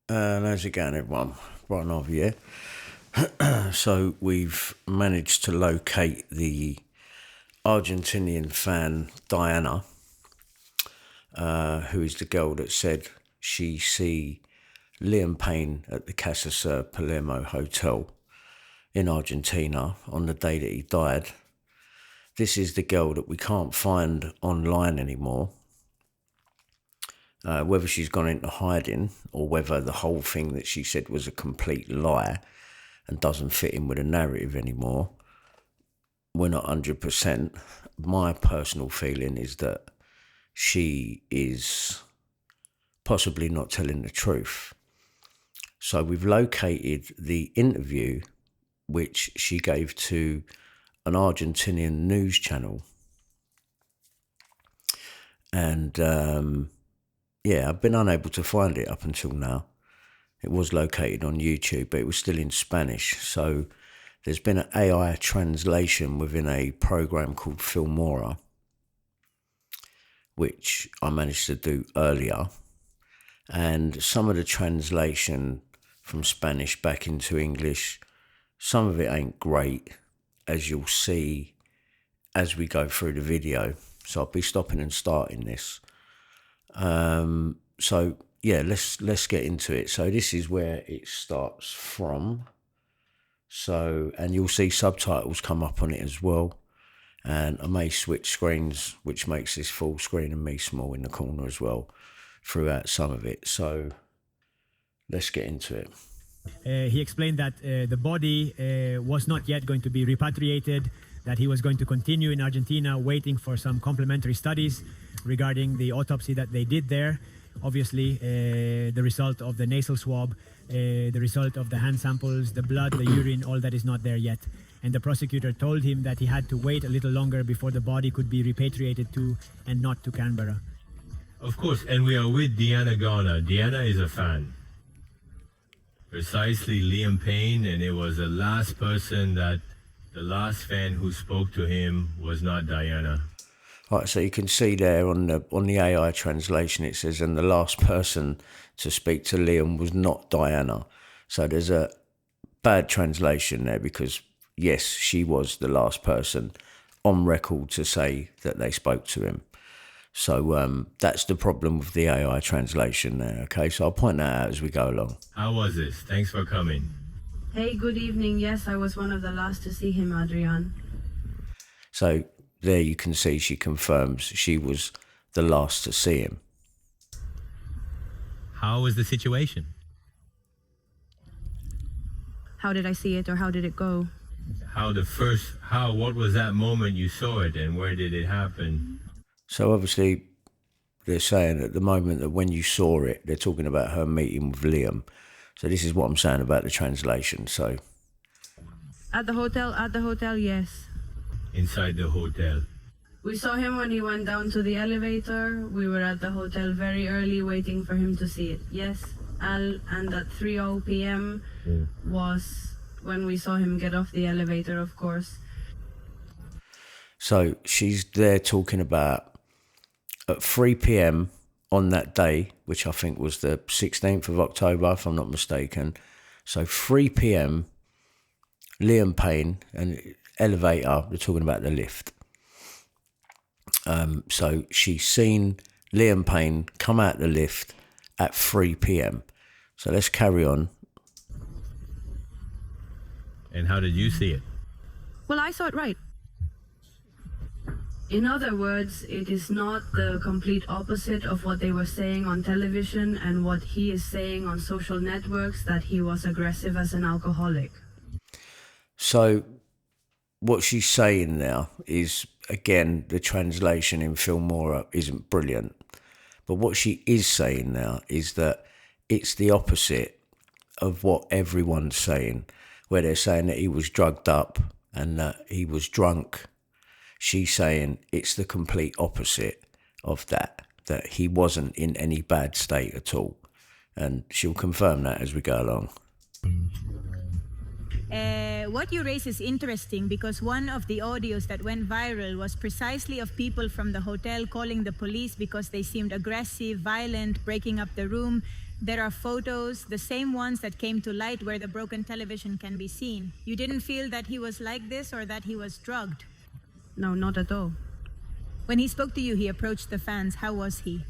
How's it going, everyone? Brian Harvey here. So we've managed to locate the Argentinian fan Diana, who is the girl that said she see Liam Payne at the Casa Sur Palermo Hotel in Argentina on the day that he died. This is the girl that we can't find online anymore. Whether she's gone into hiding or whether the whole thing that she said was a complete lie and doesn't fit in with the narrative anymore, we're not 100%. My personal feeling is that she is possibly not telling the truth. So we've located the interview which she gave to an Argentinian news channel. And I've been unable to find it up until now. It was located on YouTube, but it was still in Spanish. So there's been an AI translation within a program called Filmora, which I managed to do earlier. And some of the translation from Spanish back into English, some of it ain't great, as you'll see as we go through the video. So I'll be stopping and starting this. Let's get into it. So this is where it starts from. So, and you'll see subtitles come up on it as well. And I may switch screens, which makes this full screen and me small in the corner as well throughout some of it. So let's get into it. He explained that the body was not yet going to be repatriated, that he was going to continue in Argentina waiting for some complementary studies regarding the autopsy that they did there. Obviously, the result of the nasal swab, the result of the hand samples, the blood, the urine, all that is not there yet. And the prosecutor told him that he had to wait a little longer before the body could be repatriated to and not to Canberra. Of course, and we are with Diana Gauna. Diana is a fan. Precisely Liam Payne, and it was the last fan who spoke to him was not Diana. Right, so you can see there on the AI translation, it says, and the last person to speak to Liam was not Diana. So there's a bad translation there because, yes, she was the last person on record to say that they spoke to him. So that's the problem with the AI translation there, okay? So I'll point that out as we go along. How was this? Thanks for coming. Hey, good evening. Yes, I was one of the last to see him, Adrian. So there you can see she confirms she was the last to see him. How was the situation? How did I see it, or how did it go? What was that moment you saw it, and where did it happen? So obviously they're saying at the moment that when you saw it, they're talking about her meeting with Liam. So this is what I'm saying about the translation. So At the hotel, yes. Inside the hotel. We saw him when he went down to the elevator. We were at the hotel very early waiting for him to see it. Yes, and at 3:00 p.m. was when we saw him get off the elevator, of course. So she's there talking about at 3 p.m. on that day, which I think was the 16th of October, if I'm not mistaken. So 3 p.m, Liam Payne, and elevator, they're talking about the lift. So she's seen Liam Payne come out the lift at 3 p.m. So let's carry on. And how did you see it? Well, I saw it right. In other words, it is not the complete opposite of what they were saying on television and what he is saying on social networks, that he was aggressive as an alcoholic. So what she's saying now is, again, the translation in Filmora isn't brilliant. But what she is saying now is that it's the opposite of what everyone's saying, where they're saying that he was drugged up and that he was drunk. She's saying it's the complete opposite of that he wasn't in any bad state at all. And she'll confirm that as we go along. What you raise is interesting because one of the audios that went viral was precisely of people from the hotel calling the police because they seemed aggressive, violent, breaking up the room, There are photos, the same ones that came to light where the broken television can be seen. You didn't feel that he was like this or that he was drugged? No, not at all. When he spoke to you, he approached the fans. How was he?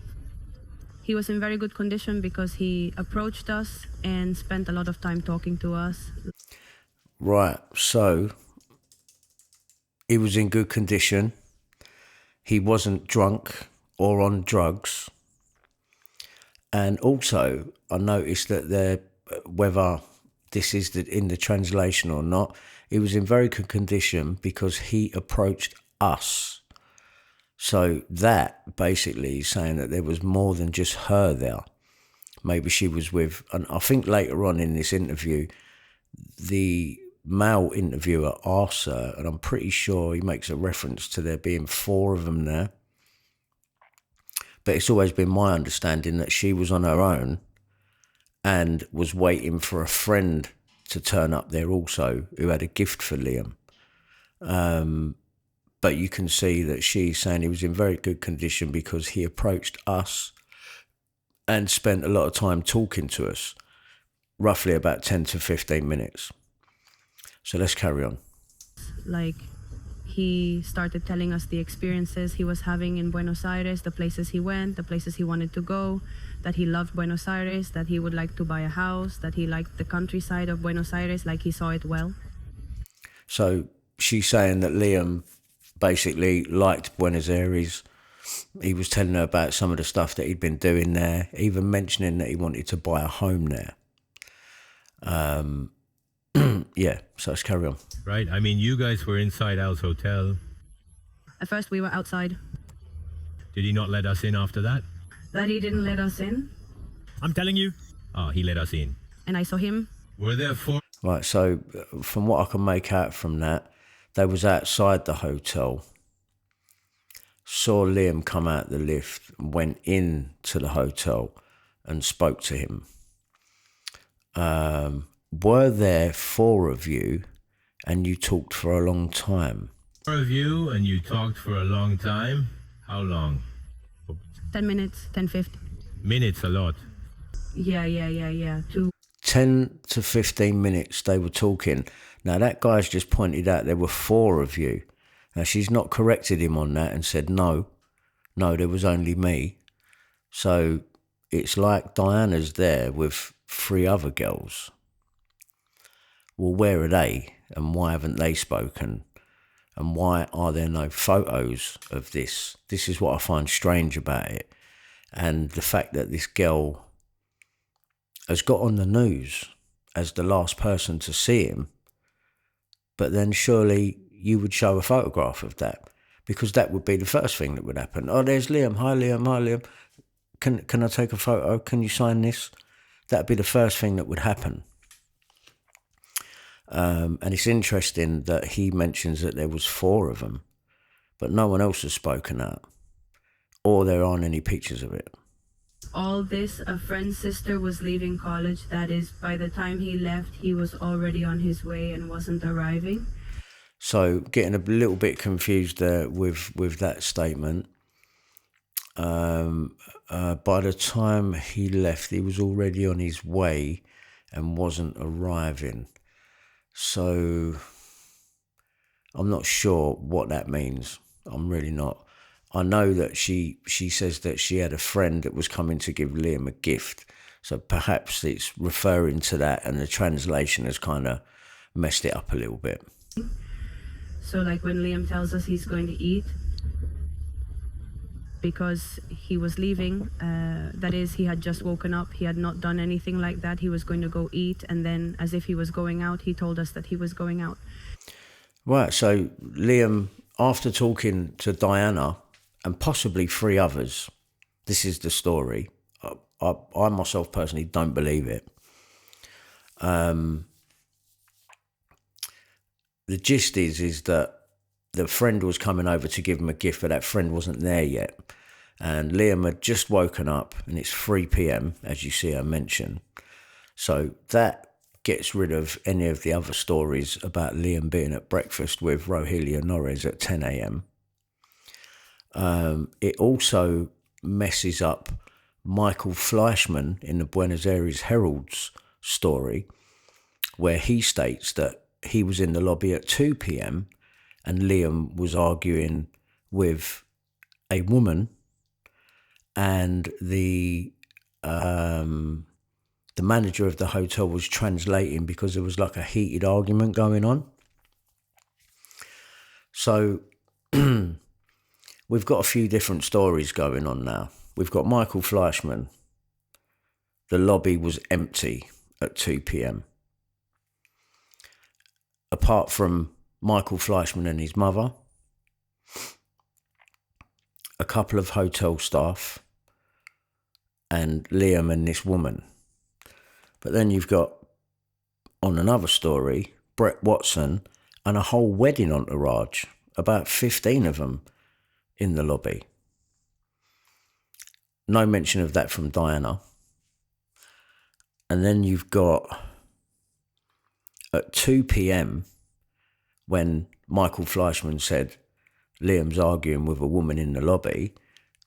He was in very good condition because he approached us and spent a lot of time talking to us. Right, so he was in good condition. He wasn't drunk or on drugs. And also, I noticed that whether this is in the translation or not, he was in very good condition because he approached us. So that basically is saying that there was more than just her there. Maybe she was with, and I think later on in this interview, the male interviewer asks her, and I'm pretty sure he makes a reference to there being 4 of them there. But it's always been my understanding that she was on her own and was waiting for a friend to turn up there also who had a gift for Liam. But you can see that she's saying he was in very good condition because he approached us and spent a lot of time talking to us, roughly about 10 to 15 minutes. So let's carry on. Like, he started telling us the experiences he was having in Buenos Aires, the places he went, the places he wanted to go, that he loved Buenos Aires, that he would like to buy a house, that he liked the countryside of Buenos Aires, like he saw it well. So she's saying that Liam basically liked Buenos Aires. He was telling her about some of the stuff that he'd been doing there, even mentioning that he wanted to buy a home there. Yeah, so let's carry on. Right? I mean, you guys were inside Al's hotel. At first we were outside. Did he not let us in after that? That he didn't let us in, I'm telling you. Oh, he let us in. and I saw him. Were there 4? Right, so from what I can make out from that, they was outside the hotel, saw Liam come out the lift, went in to the hotel and spoke to him. Were there 4 of you and you talked for a long time? 4 of you and you talked for a long time? How long? 10 minutes, 10, 15. Minutes a lot. Yeah. 2. 10 to 15 minutes they were talking. Now that guy's just pointed out there were 4 of you. Now she's not corrected him on that and said no, there was only me. So it's like Diana's there with 3 other girls. Well, where are they and why haven't they spoken? And why are there no photos of this? This is what I find strange about it. And the fact that this girl has got on the news as the last person to see him, but then surely you would show a photograph of that, because that would be the first thing that would happen. Oh, there's Liam. Hi, Liam. Can I take a photo? Can you sign this? That'd be the first thing that would happen. And it's interesting that he mentions that there was 4 of them, but no one else has spoken out, or there aren't any pictures of it. All this, a friend's sister was leaving college. That is, by the time he left, he was already on his way and wasn't arriving. So getting a little bit confused there with that statement. By the time he left, he was already on his way and wasn't arriving. So I'm not sure what that means. I'm really not. I know that she says that she had a friend that was coming to give Liam a gift. So perhaps it's referring to that, and the translation has kind of messed it up a little bit. So like when Liam tells us he's going to eat, because he was leaving, that is, he had just woken up, he had not done anything like that, he was going to go eat, and then as if he was going out, he told us that he was going out. Right, so Liam, after talking to Diana and possibly 3 others, this is the story. I myself personally don't believe it. The gist is that the friend was coming over to give him a gift, but that friend wasn't there yet. And Liam had just woken up, and it's 3 p.m, as you see her mention. So that gets rid of any of the other stories about Liam being at breakfast with Rogelio Norris at 10 a.m. It also messes up Michael Fleischman in the Buenos Aires Herald's story, where he states that he was in the lobby at 2 p.m. and Liam was arguing with a woman, and the manager of the hotel was translating because there was like a heated argument going on. So we've got a few different stories going on now. We've got Michael Fleischman. The lobby was empty at 2 p.m. Apart from Michael Fleischman and his mother, a couple of hotel staff, and Liam and this woman. But then you've got, on another story, Brett Watson and a whole wedding entourage, about 15 of them in the lobby. No mention of that from Diana. And then you've got, at 2 p.m, when Michael Fleischman said Liam's arguing with a woman in the lobby,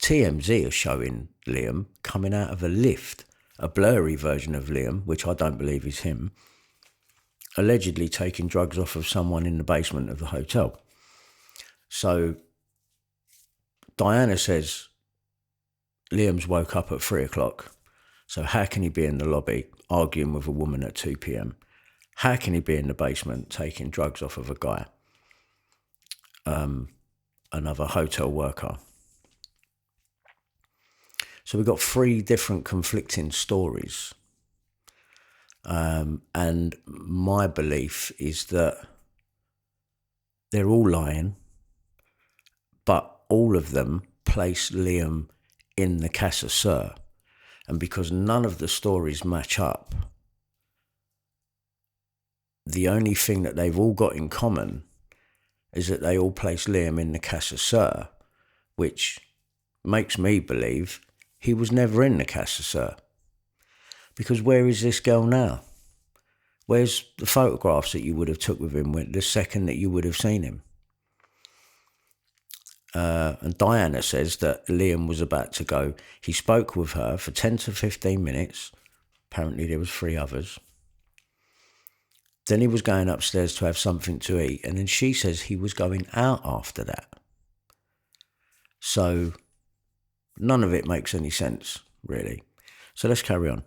TMZ are showing Liam coming out of a lift, a blurry version of Liam, which I don't believe is him, allegedly taking drugs off of someone in the basement of the hotel. So Diana says Liam's woke up at 3 o'clock. So how can he be in the lobby arguing with a woman at 2 p.m? How can he be in the basement taking drugs off of a guy? Another hotel worker. So we've got 3 different conflicting stories. And my belief is that they're all lying, but all of them place Liam in the Casa Sur. And because none of the stories match up, the only thing that they've all got in common is that they all place Liam in the Casa Sur, which makes me believe he was never in the Casa Sur. Because where is this girl now? Where's the photographs that you would have took with him the second that you would have seen him? And Diana says that Liam was about to go. He spoke with her for 10 to 15 minutes. Apparently there was 3 others. Then he was going upstairs to have something to eat. And then she says he was going out after that. So none of it makes any sense, really. So let's carry on.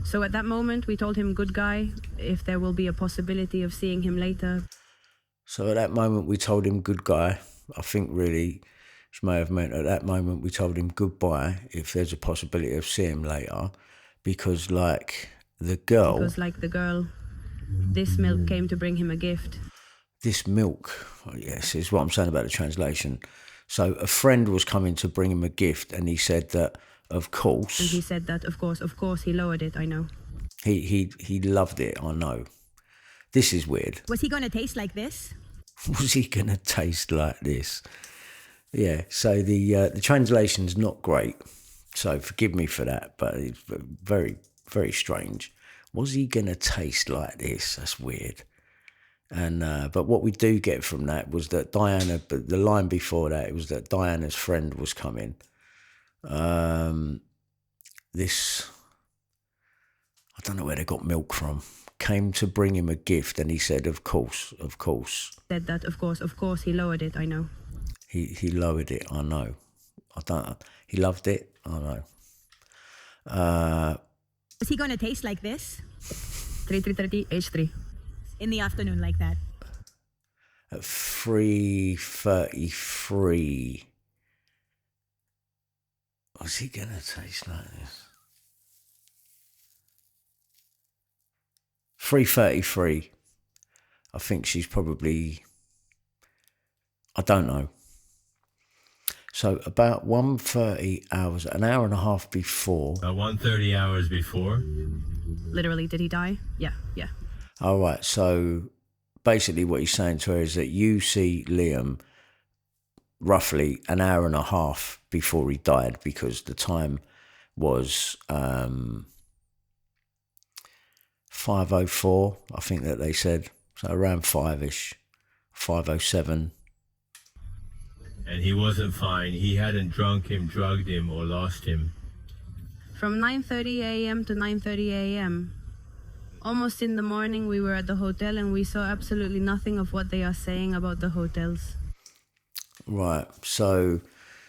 So at that moment, we told him, good guy, if there will be a possibility of seeing him later. So at that moment, we told him, good guy. I think really she may have meant at that moment we told him goodbye if there's a possibility of seeing him later. Because like the girl... This milk came to bring him a gift. This milk, yes, is what I'm saying about the translation. So a friend was coming to bring him a gift, and he said that, of course... And he said that, of course, he lowered it, I know. He loved it, I know. This is weird. Was he going to taste like this? Was he going to taste like this? Yeah, so the translation's not great, so forgive me for that, but it's very, very strange. Was he going to taste like this? That's weird. And but what we do get from that was that Diana, but the line before that, it was that Diana's friend was coming. This, I don't know where they got milk from, came to bring him a gift, and he said, of course. Said that, of course, he lowered it, I know. He lowered it, I know. He loved it, I know. Was he going to taste like this? 3:30 H3. In the afternoon like that? At 3:33. Was he going to taste like this? 3:33. I think she's probably... I don't know. So about 1:30 hours, an hour and a half before. About 1:30 hours before. Literally, did he die? Yeah. All right, so basically what he's saying to her is that you see Liam roughly an hour and a half before he died, because the time was 5:04, I think that they said. So around 5-ish, 5:07. And he wasn't fine. He hadn't drunk him, drugged him, or lost him. from 9:30 a.m. to 9:30 a.m. Almost in the morning, we were at the hotel and we saw absolutely nothing of what they are saying about the hotels. Right, so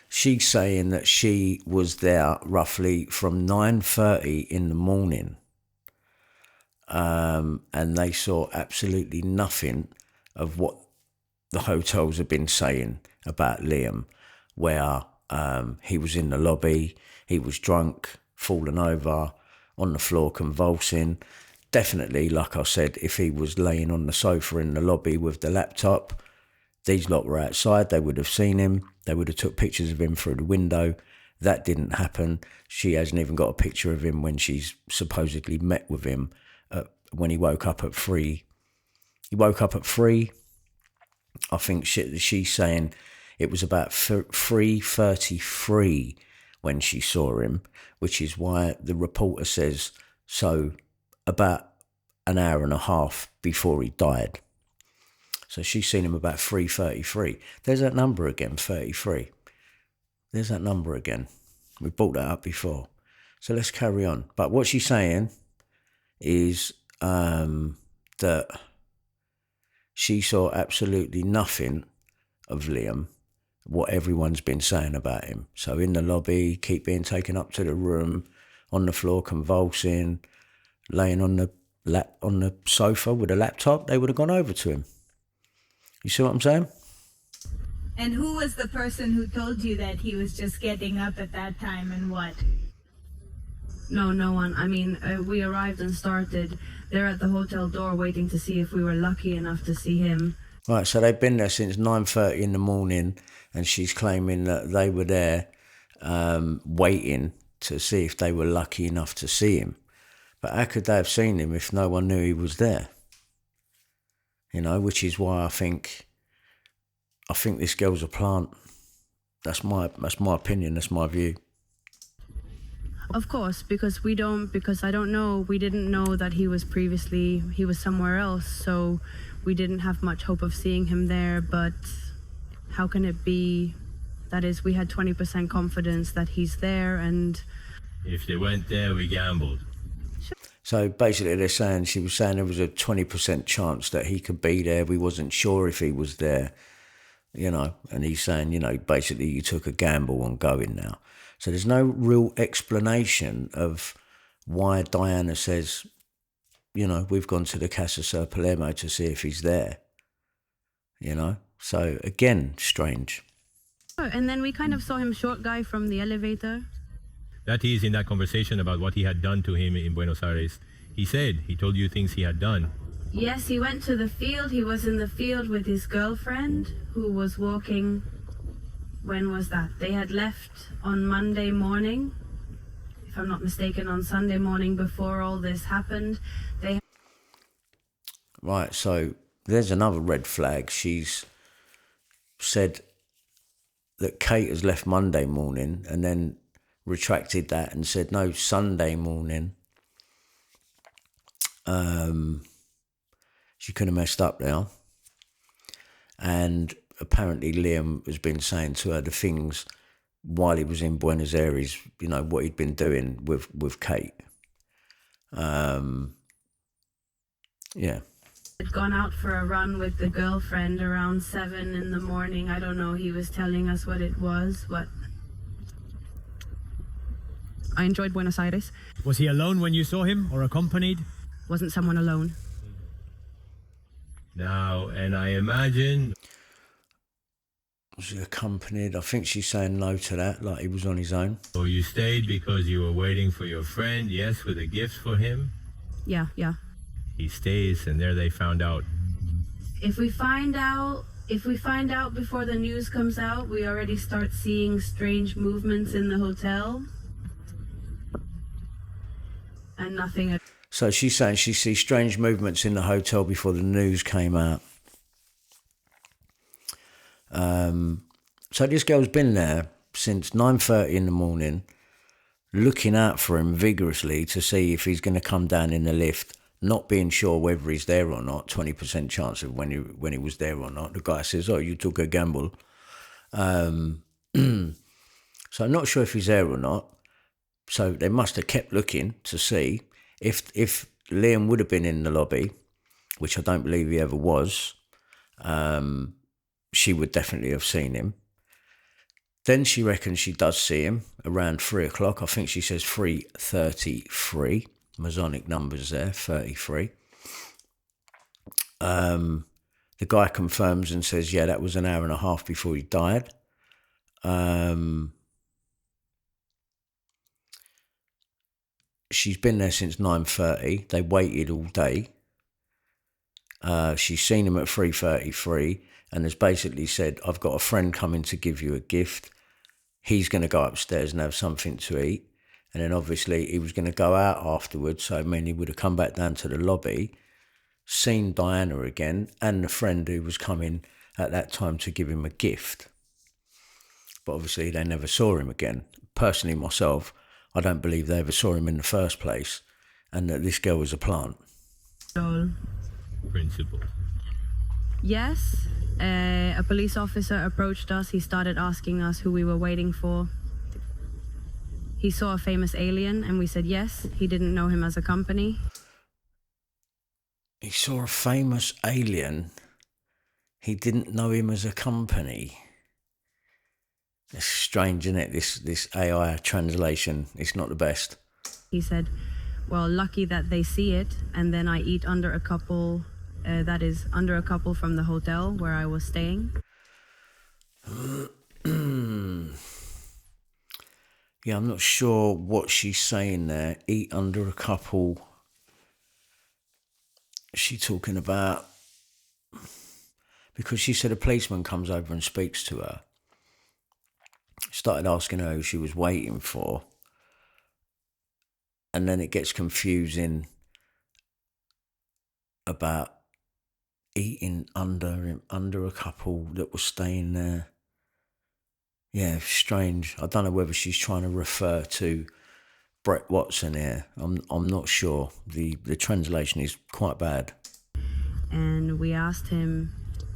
she's saying that she was there roughly from 9:30 in the morning, and they saw absolutely nothing of what the hotels have been saying about Liam, where he was in the lobby, he was drunk, fallen over, on the floor convulsing. Definitely, like I said, if he was laying on the sofa in the lobby with the laptop, these lot were outside, they would have seen him, they would have took pictures of him through the window. That didn't happen. She hasn't even got a picture of him when she's supposedly met with him when he woke up at 3. He woke up at 3. I think she's saying it was about 3:33 when she saw him, which is why the reporter says so about an hour and a half before he died. So she's seen him about 3:33. There's that number again, 33. There's that number again. We brought that up before. So let's carry on. But what she's saying is that she saw absolutely nothing of Liam, what everyone's been saying about him. So in the lobby, keep being taken up to the room, on the floor convulsing, laying on the sofa with a laptop, they would have gone over to him. You see what I'm saying? And who was the person who told you that he was just getting up at that time and what? No one. I mean, we arrived and started. They're at the hotel door waiting to see if we were lucky enough to see him. Right, so they've been there since 9:30 in the morning, and she's claiming that they were there waiting to see if they were lucky enough to see him. But how could they have seen him if no one knew he was there? You know, which is why I think this girl's a plant. That's my opinion, that's my view. Of course, because I don't know, we didn't know that he was somewhere else, so we didn't have much hope of seeing him there. But how can it be? That is, we had 20% confidence that he's there, and If they went there, we gambled. So basically she was saying there was a 20% chance that he could be there. We wasn't sure if he was there, you know, and he's saying, you know, basically you took a gamble on going now. So there's no real explanation of why Diana says, you know, we've gone to the Casa Sir Palermo to see if he's there, you know. So again, strange. And then we kind of saw him short guy from the elevator. That is, in that conversation about what he had done to him in Buenos Aires, he told you things he had done. Yes, he went to the field. He was in the field with his girlfriend who was walking. When was that? They had left on Monday morning, if I'm not mistaken, on Sunday morning before all this happened. Right, so there's another red flag. She's said that Kate has left Monday morning and then retracted that and said no, Sunday morning. She could have messed up now. And apparently Liam has been saying to her the things while he was in Buenos Aires, you know, what he'd been doing with Kate. Yeah. Had gone out for a run with the girlfriend around 7 in the morning. I don't know, he was telling us what it was, but I enjoyed Buenos Aires. Was he alone when you saw him or accompanied? Wasn't someone alone? Now, and I imagine... Was he accompanied? I think she's saying no to that, like he was on his own. So you stayed because you were waiting for your friend, yes, with a gift for him? Yeah. He stays, and there they found out. If we find out before the news comes out, we already start seeing strange movements in the hotel. And nothing. So she's saying she sees strange movements in the hotel before the news came out. So this girl's been there since 9:30 in the morning, looking out for him vigorously to see if he's going to come down in the lift, not being sure whether he's there or not, 20% chance of when he was there or not. The guy says, oh, you took a gamble. So I'm not sure if he's there or not. So they must have kept looking to see if Liam would have been in the lobby, which I don't believe he ever was. She would definitely have seen him. Then she reckons she does see him around 3 o'clock. I think she says 3:33. Masonic numbers there, 33. The guy confirms and says, yeah, that was an hour and a half before he died. She's been there since 9:30. They waited all day. She's seen him at 3:33 and has basically said, I've got a friend coming to give you a gift. He's going to go upstairs and have something to eat. And then obviously he was going to go out afterwards. So I mean, he would have come back down to the lobby, seen Diana again and the friend who was coming at that time to give him a gift. But obviously they never saw him again. Personally, myself, I don't believe they ever saw him in the first place and that this girl was a plant. Principle. Yes, a police officer approached us. He started asking us who we were waiting for. He saw a famous alien and we said yes. He didn't know him as a company. He saw a famous alien. He didn't know him as a company. It's strange, isn't it? This AI translation, it's not the best. He said, well, lucky that they see it. And then I eat under a couple, under a couple from the hotel where I was staying. Yeah, I'm not sure what she's saying there. Eat under a couple. Is she talking about? Because she said a policeman comes over and speaks to her. Started asking her who she was waiting for. And then it gets confusing about eating under a couple that was staying there. Yeah, strange. I don't know whether she's trying to refer to Brett Watson here. I'm not sure. The translation is quite bad. And we asked him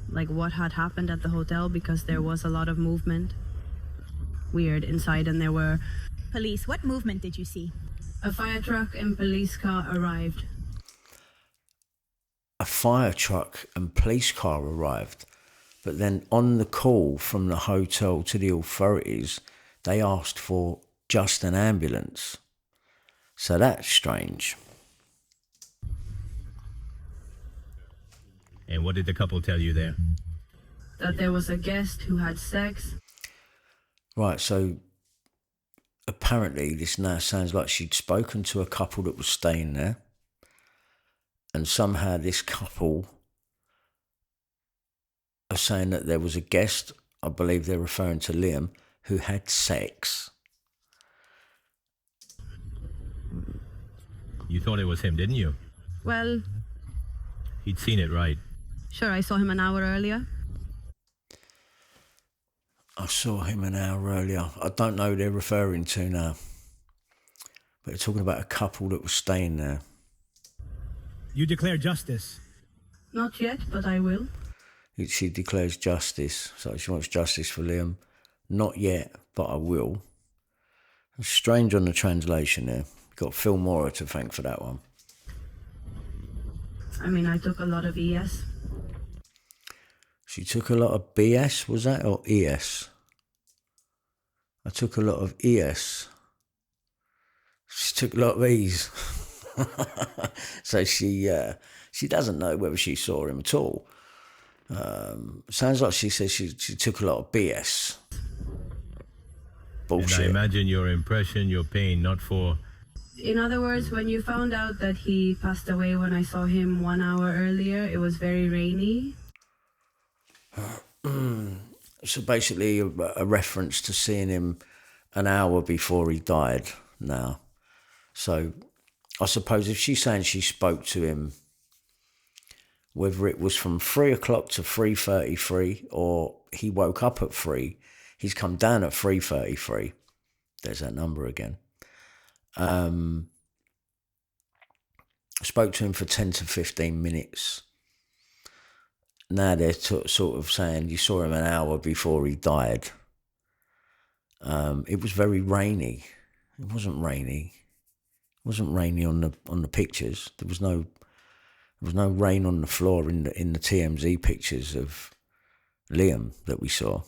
like what had happened at the hotel because there was a lot of movement. Weird inside, and there were Police, what movement did you see? a fire truck and police car arrived. A fire truck and police car arrived. But then on the call from the hotel to the authorities, they asked for just an ambulance. So that's strange. And what did the couple tell you there? That there was a guest who had sex. Right, so apparently this now sounds like she'd spoken to a couple that was staying there. And somehow this couple are saying that there was a guest, I believe they're referring to Liam, who had sex. You thought it was him, didn't you? Well, He'd seen it, right? sure, I saw him an hour earlier. I saw him an hour earlier. I don't know who they're referring to now. But they're talking about a couple that was staying there. You declare justice. Not yet, but I will. She declares justice. So she wants justice for Liam. Not yet, but I will. It's strange on the translation there. Got Phil Mora to thank for that one. I mean, I took a lot of ES. She took a lot of BS, was that, or ES? I took a lot of ES. She took a lot of E's. So she doesn't know whether she saw him at all. Sounds like she says she took a lot of BS. Bullshit. And I imagine your impression, your pain, not for... In other words, when you found out that he passed away when I saw him 1 hour earlier, it was very rainy. So basically a reference to seeing him an hour before he died now. So I suppose if she's saying she spoke to him, whether it was from 3 o'clock to 3:33 or he woke up at 3, he's come down at 3:33. There's that number again. Spoke to him for 10 to 15 minutes. Now they're sort of saying you saw him an hour before he died. It was very rainy. It wasn't rainy. It wasn't rainy on the pictures. There was no rain on the floor in the TMZ pictures of Liam that we saw.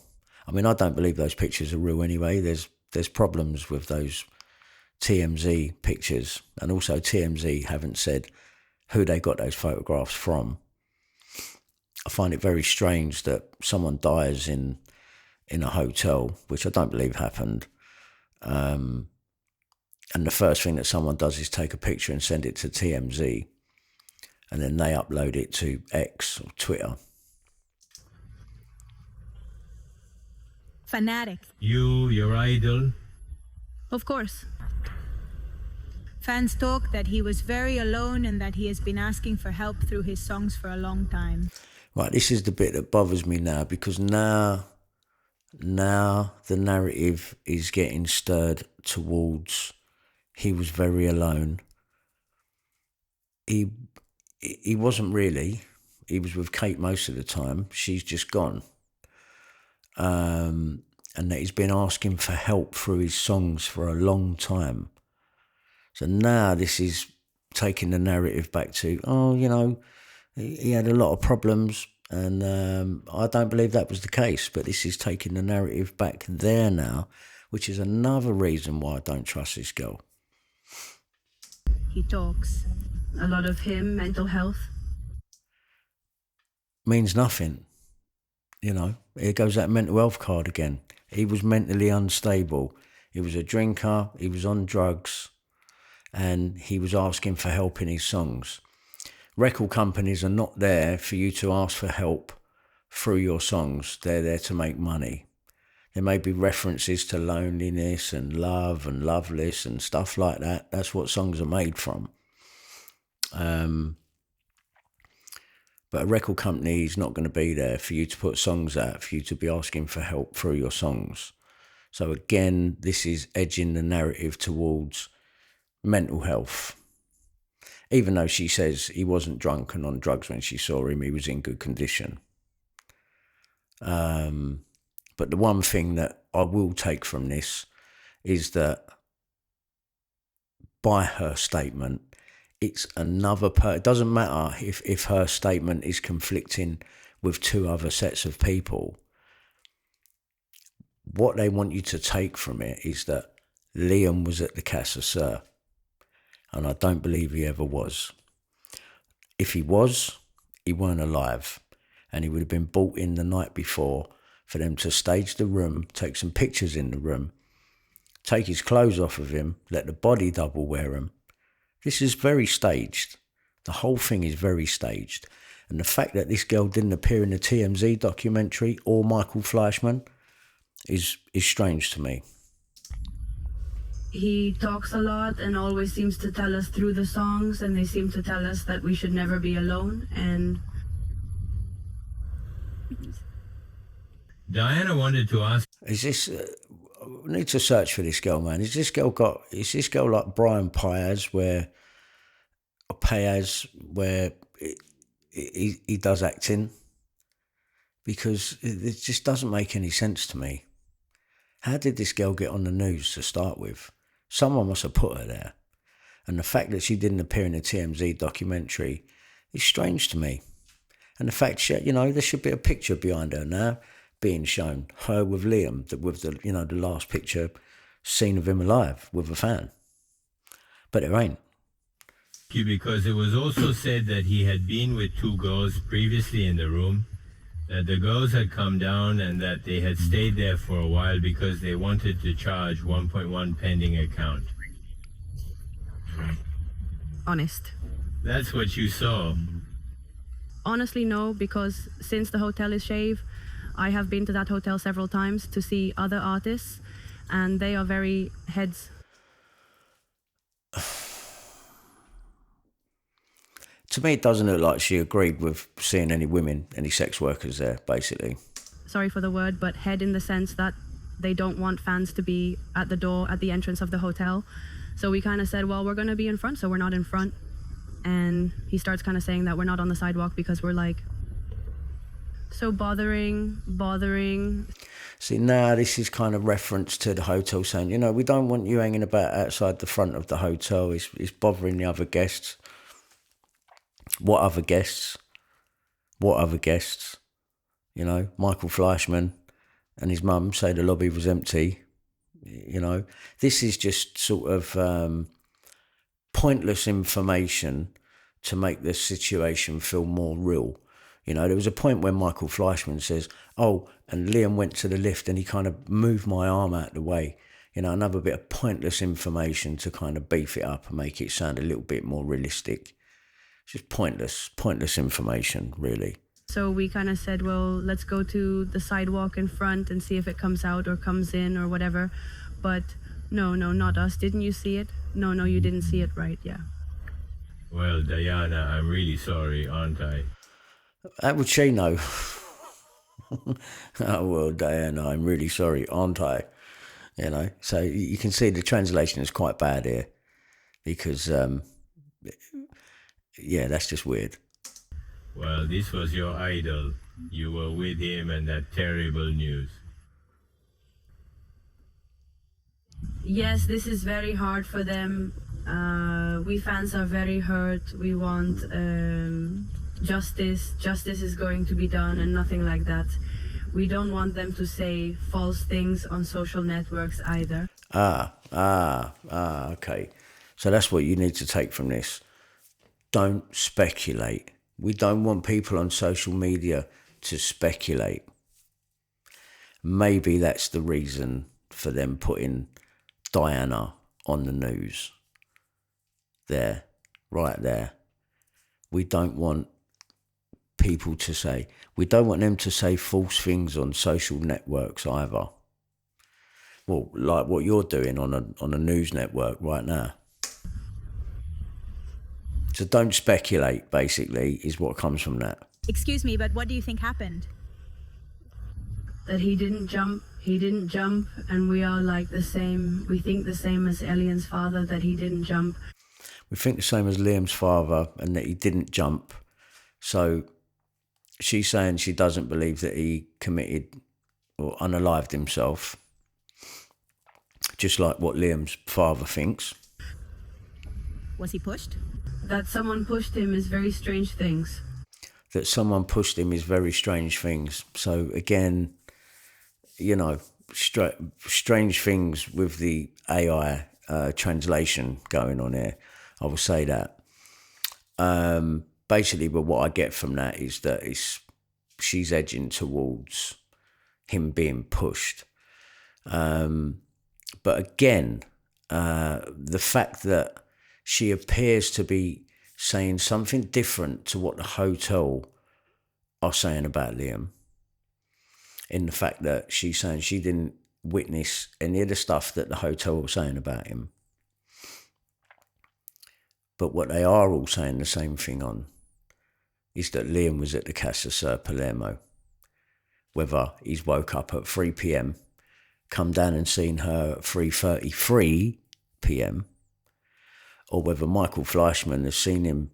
I mean, I don't believe those pictures are real anyway. There's problems with those TMZ pictures, and also TMZ haven't said who they got those photographs from. I find it very strange that someone dies in a hotel, which I don't believe happened, and the first thing that someone does is take a picture and send it to TMZ, and then they upload it to X or Twitter. Fanatic. Your idol. Of course. Fans talk that he was very alone and that he has been asking for help through his songs for a long time. Right, this is the bit that bothers me now, because now the narrative is getting stirred towards he was very alone. He wasn't really. He was with Kate most of the time. She's just gone. And that he's been asking for help through his songs for a long time. So now this is taking the narrative back to, he had a lot of problems, and I don't believe that was the case, but this is taking the narrative back there now, which is another reason why I don't trust this girl. He talks. A lot of him, mental health. Means nothing. Here goes that mental health card again. He was mentally unstable. He was a drinker, he was on drugs, and he was asking for help in his songs. Record companies are not there for you to ask for help through your songs. They're there to make money. There may be references to loneliness and love and loveless and stuff like that. That's what songs are made from. But a record company is not going to be there for you to put songs out, for you to be asking for help through your songs. So again, this is edging the narrative towards mental health. Even though she says he wasn't drunk and on drugs when she saw him, he was in good condition. But the one thing that I will take from this is that by her statement, it's another it doesn't matter if her statement is conflicting with two other sets of people. What they want you to take from it is that Liam was at the Casa Sur, and I don't believe he ever was. If he was, he weren't alive, and he would have been brought in the night before for them to stage the room, take some pictures in the room, take his clothes off of him, let the body double wear him. This is very staged. The whole thing is very staged. And the fact that this girl didn't appear in the TMZ documentary or Michael Fleischman is strange to me. He talks a lot and always seems to tell us through the songs, and they seem to tell us that we should never be alone. And Diana wanted to ask. Is this? We need to search for this girl, man. Is this girl like Brian Payaz, where he does acting? Because it just doesn't make any sense to me. How did this girl get on the news to start with? Someone must have put her there. And the fact that she didn't appear in the TMZ documentary is strange to me. And the fact, there should be a picture behind her now being shown, her with Liam, with the last picture scene of him alive with a fan. But it ain't. Because it was also said that he had been with two girls previously in the room, that the girls had come down and that they had stayed there for a while because they wanted to charge 1.1 pending account. honest. That's what you saw. Honestly, no, because since the hotel is Shave, I have been to that hotel several times to see other artists, and they are very heads. To me, it doesn't look like she agreed with seeing any women, any sex workers there, basically. Sorry for the word, but head in the sense that they don't want fans to be at the door, at the entrance of the hotel. So we kind of said, well, we're going to be in front, so we're not in front. And he starts kind of saying that we're not on the sidewalk because we're like, so bothering. See, now this is kind of reference to the hotel saying, we don't want you hanging about outside the front of the hotel. It's bothering the other guests. What other guests? What other guests? Michael Fleischman and his mum say the lobby was empty. This is just sort of pointless information to make the situation feel more real. There was a point when Michael Fleischman says, and Liam went to the lift and he kind of moved my arm out of the way. Another bit of pointless information to kind of beef it up and make it sound a little bit more realistic. It's just pointless information, really. So we kind of said, well, let's go to the sidewalk in front and see if it comes out or comes in or whatever. But no, not us. Didn't you see it? No, you didn't see it, right? Yeah. Well, Diana, I'm really sorry, aren't I? How would she know? Oh, well, Diana, I'm really sorry, aren't I? So you can see the translation is quite bad here because, that's just weird. Well, this was your idol. You were with him and that terrible news. Yes, this is very hard for them. We fans are very hurt. We want justice. Justice is going to be done and nothing like that. We don't want them to say false things on social networks either. Okay. So that's what you need to take from this. Don't speculate. We don't want people on social media to speculate. Maybe that's the reason for them putting Diana on the news. There, right there. We don't want people to say, we don't want them to say false things on social networks either. Well, like what you're doing on a news network right now. So don't speculate, basically, is what comes from that. Excuse me, but what do you think happened? That he didn't jump, and we are like the same. We think the same as Elian's father, that he didn't jump. We think the same as Liam's father and that he didn't jump. So she's saying she doesn't believe that he committed or unalived himself, just like what Liam's father thinks. Was he pushed? That someone pushed him is very strange things. That someone pushed him is very strange things. So again, strange things with the AI translation going on here. I will say that. Basically, but what I get from that is that she's edging towards him being pushed. But again, the fact that she appears to be saying something different to what the hotel are saying about Liam, in the fact that she's saying she didn't witness any of the stuff that the hotel was saying about him. But what they are all saying the same thing on is that Liam was at the Casa Sur Palermo. Whether he's woke up at 3 p.m, come down and seen her at 3:33 p.m, or whether Michael Fleischman has seen him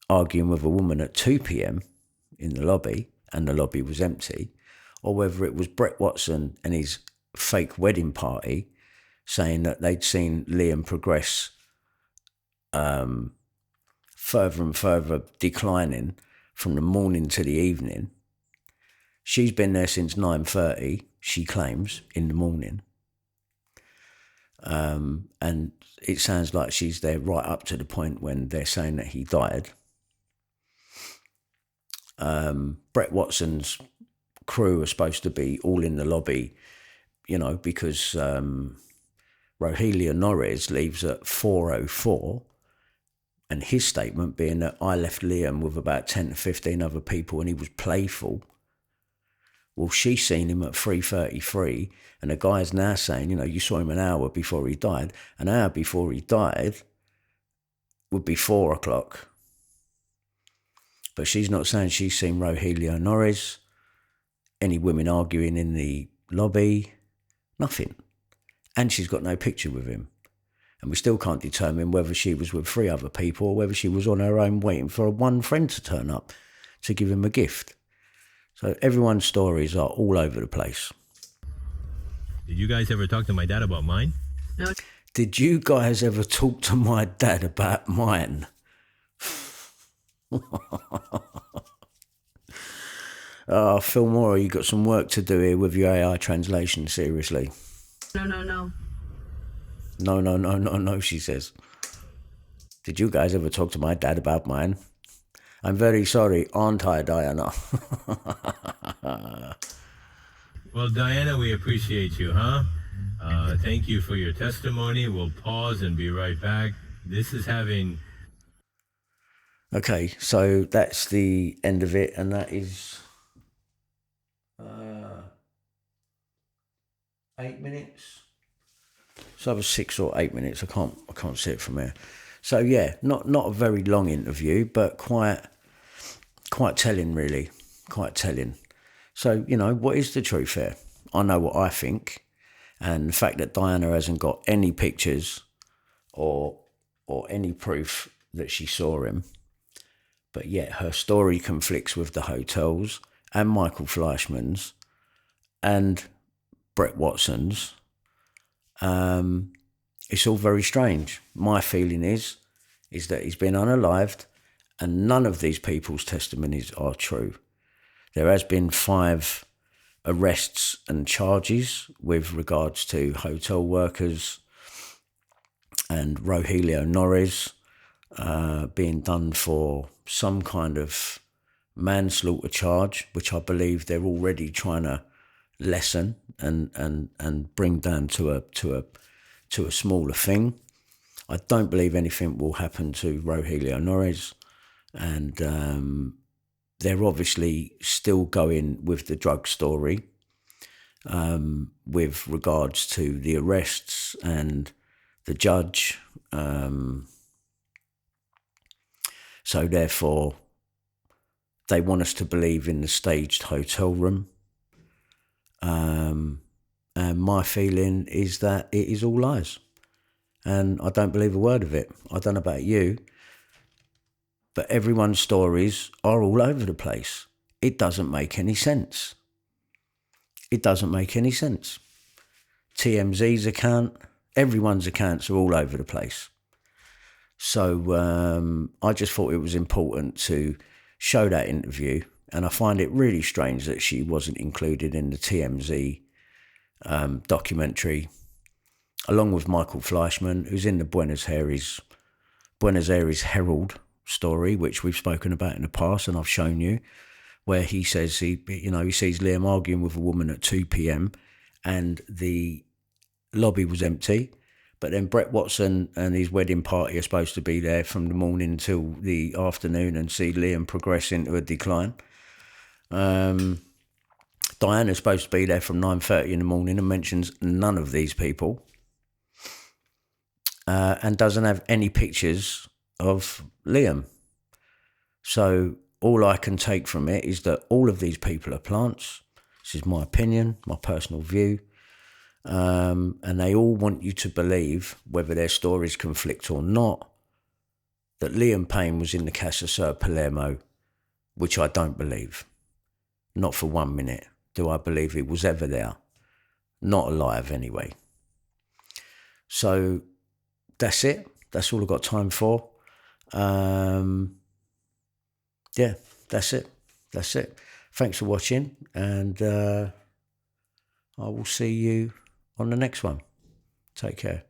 arguing with a woman at 2 p.m. in the lobby, and the lobby was empty, or whether it was Brett Watson and his fake wedding party saying that they'd seen Liam progress further and further declining from the morning to the evening. She's been there since 9:30, she claims, in the morning. And it sounds like she's there right up to the point when they're saying that he died. Brett Watson's crew are supposed to be all in the lobby, because Rogelia Norris leaves at 4:04, and his statement being that I left Liam with about 10 to 15 other people and he was playful. Well, she's seen him at 3:33, and the guy's now saying, you saw him an hour before he died. An hour before he died would be 4 o'clock. But she's not saying she's seen Rogelio Norris, any women arguing in the lobby, nothing. And she's got no picture with him. And we still can't determine whether she was with 3 other people or whether she was on her own waiting for one friend to turn up to give him a gift. So everyone's stories are all over the place. Did you guys ever talk to my dad about mine? No. Did you guys ever talk to my dad about mine? Phil Moore, you got some work to do here with your AI translation, seriously. No, no, no. No, she says. Did you guys ever talk to my dad about mine? I'm very sorry, aren't I, Diana? Well, Diana, we appreciate you, huh? Thank you for your testimony. We'll pause and be right back. This is having... Okay, so that's the end of it, and that is 8 minutes. So that was 6 or 8 minutes. I can't see it from here. So yeah, not a very long interview, but quite telling, really, quite telling. So, you know, what is the truth here? I know what I think, and the fact that Diana hasn't got any pictures or any proof that she saw him, but yet her story conflicts with the hotels and Michael Fleischman's and Brett Watson's. It's all very strange. My feeling is that he's been unalived, and none of these people's testimonies are true. There has been 5 arrests and charges with regards to hotel workers and Rogelio Norris being done for some kind of manslaughter charge, which I believe they're already trying to lessen and bring down to a smaller thing. I don't believe anything will happen to Rogelio Norris, and they're obviously still going with the drug story with regards to the arrests and the judge. So therefore, they want us to believe in the staged hotel room. And my feeling is that it is all lies. And I don't believe a word of it. I don't know about you, but everyone's stories are all over the place. It doesn't make any sense. It doesn't make any sense. TMZ's account, everyone's accounts are all over the place. So I just thought it was important to show that interview, and I find it really strange that she wasn't included in the TMZ documentary, along with Michael Fleischman, who's in the Buenos Aires Herald story, which we've spoken about in the past, and I've shown you, where he says he sees Liam arguing with a woman at 2 p.m. and the lobby was empty. But then Brett Watson and his wedding party are supposed to be there from the morning till the afternoon and see Liam progress into a decline. Diana's supposed to be there from 9:30 in the morning and mentions none of these people. And doesn't have any pictures of Liam. So all I can take from it is that all of these people are plants. This is my opinion, my personal view. And they all want you to believe, whether their stories conflict or not, that Liam Payne was in the Casa Sur Palermo, which I don't believe. Not for 1 minute do I believe he was ever there. Not alive anyway. So that's it. That's all I've got time for. Yeah, that's it. That's it. Thanks for watching, and I will see you on the next one. Take care.